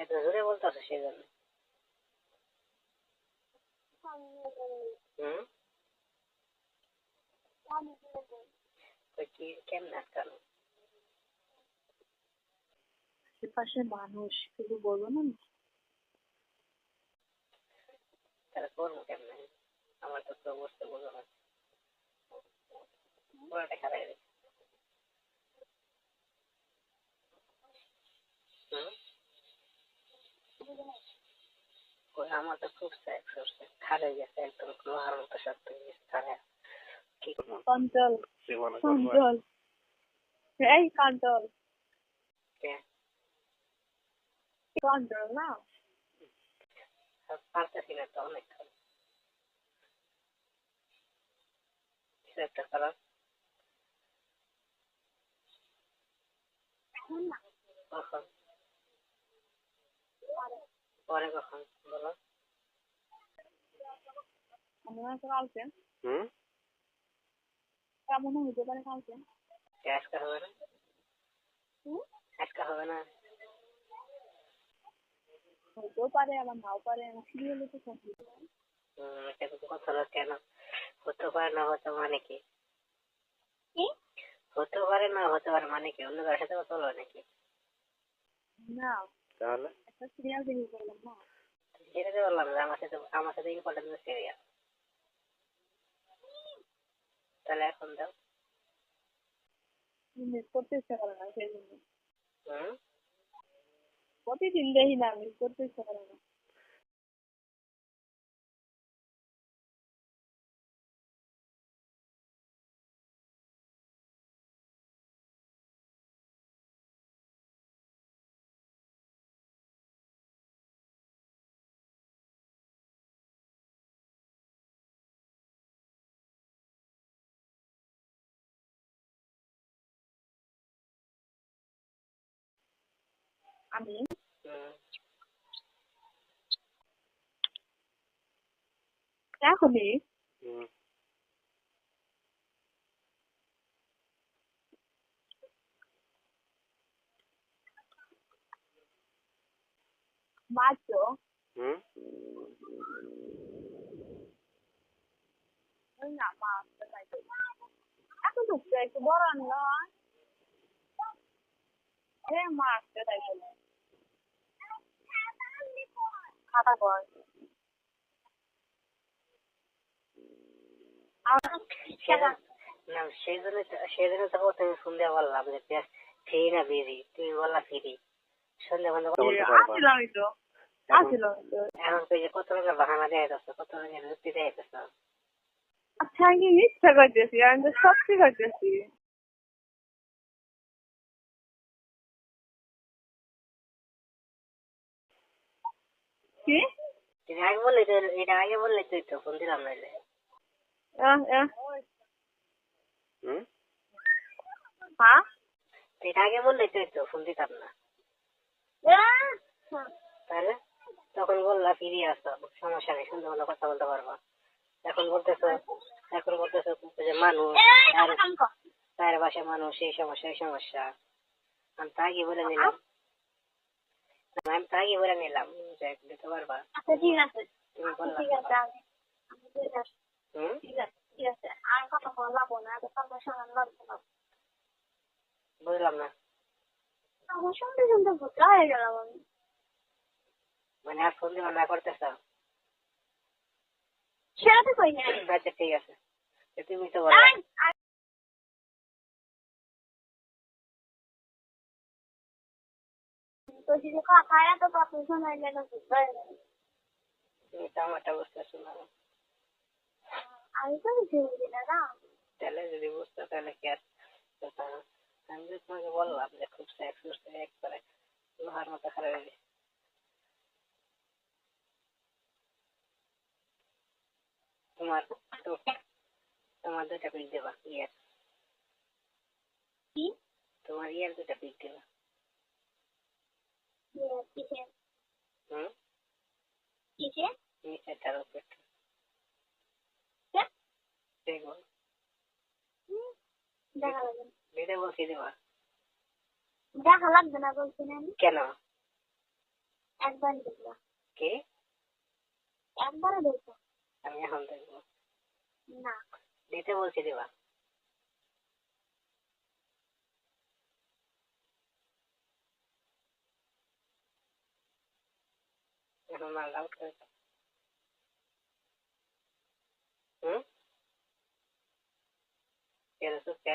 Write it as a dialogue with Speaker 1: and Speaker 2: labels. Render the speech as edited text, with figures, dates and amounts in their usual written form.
Speaker 1: এত জোরে বলতেছে সেই জন্য। কি কেমন আটকানো
Speaker 2: আশেপাশে মানুষ কিছু বলবো না,
Speaker 1: তাহলে করবো কেমনে? আমার তো কেউ বসতে বলবো না, পুরাটা খারাপ গেছে। আমার তো খুব খারাপ গেছে, একদম লোহার মতো শক্ত হয়ে গেছে। খারাপ কি করবো?
Speaker 2: কন্ট্রোল কন্ট্রোল এই কন্ট্রোল কন্ট্রোল না
Speaker 1: পারতেছি না তো, অনেক কিছু একটা খারাপ। কখন? পরে কখন বলো?
Speaker 2: কালকে কেমন হইতে পারে কালকে?
Speaker 1: আজকে হবে না, আজকে হবে না।
Speaker 2: হইতেও পারে আবার নাও পারে, সিরিয়ালে তো সব
Speaker 1: কথা হলো কেন হতে পারে না, হতে মানে কি? হতে পারে না হতে পারে মানে কি? অন্য কারোর সাথে কথা বলো নাকি?
Speaker 2: না,
Speaker 1: তাহলে
Speaker 2: একটা সিরিয়াল দেখে বললাম না,
Speaker 1: সেটা তো বললাম যে আমার সাথে ইম্পর্টেন্ট সিরিয়াল। তাহলে এখন দাও।
Speaker 2: মিস করতে ইচ্ছা করে না সেই জন্য।
Speaker 1: হুম,
Speaker 2: প্রতিদিন দেখি না, মিস করতে ইচ্ছা করে না। আমি এখনই মাত্র না মাছ এত ঢুকছে একটু বড় আনলো মাছটা তাই বলে খাতা কর
Speaker 1: সেই জন্য তো তুমি সন্ধ্যা বললাম যে ফ্রি না বিজি, তুমি বললা ফ্রি। সন্ধ্যা বন্ধ
Speaker 2: আসছিলামই তো
Speaker 1: এখন তুই যে কত টাকা বাহানা দেয় যাচ্ছে, কত টাকা যুক্তি দেয় যাচ্ছে।
Speaker 2: আচ্ছা আমি মিথ্যা করতেছি, আমি তো সত্যি করতেছি। কি
Speaker 1: এটা আগে বললে তুই তো ফোন দিলাম নাইলে।
Speaker 2: হ্যাঁ
Speaker 1: এটা আগে বললে তুই তো ফোন দিতাম না। তাহলে তখন বললা ফিরে আসতো, সমস্যা নেই, সুন্দর মতো কথা বলতে পারবা। এখন বলতেছো যে মানুষ তার বাসায় মানুষ, এই সমস্যা আমি তা আগে বলে নিলাম, আমি তা আগে বলে নিলাম যে দিতে পারবা।
Speaker 2: আচ্ছা ঠিক আছে,
Speaker 1: তুমি বললা
Speaker 2: ঠিক আছে আর কথা বলবো না,
Speaker 1: বুঝলাম না।
Speaker 2: আমার শুনতে শুনতে ভুতরা হয়ে গেলাম আমি।
Speaker 1: মানে আর ফোন দেওয়া না করতেছ?
Speaker 2: সেটা তো কই না।
Speaker 1: আচ্ছা ঠিক আছে, তুমি তো বললা।
Speaker 2: তো যদি কথায় তো কথা শোনাইলে না ভুতরা হয়ে গেল।
Speaker 1: তুমি তো আমারটা বুঝতেছো না।
Speaker 2: আমি তো বুঝি না না।
Speaker 1: তাহলে যদি বুঝতো তাহলে কি আর আমি যে তোমাকে বললাম যে খুব সেক্স করতে একবারে লোহার মতো খারাপ হয়ে গেছে। তোমার তোমার দুইটা পিক দেবা ইয়ার,
Speaker 2: কি
Speaker 1: তোমার ইয়ার দুইটা পিক দেবা।
Speaker 2: কিসে
Speaker 1: হুম,
Speaker 2: কিসে
Speaker 1: নিচেরটার উপর দেখবো,
Speaker 2: দেখা লাগবে না,
Speaker 1: দিতে বলছি দেবা।
Speaker 2: দেখা লাগবে না বলছি না।
Speaker 1: কেন?
Speaker 2: একবার দেখবো।
Speaker 1: কি?
Speaker 2: একবারও দেখবো
Speaker 1: আমি এখন দেখবো।
Speaker 2: না।
Speaker 1: দিতে বলছি, দিবা? এখন মাল আউট করে দাও। হুম? কে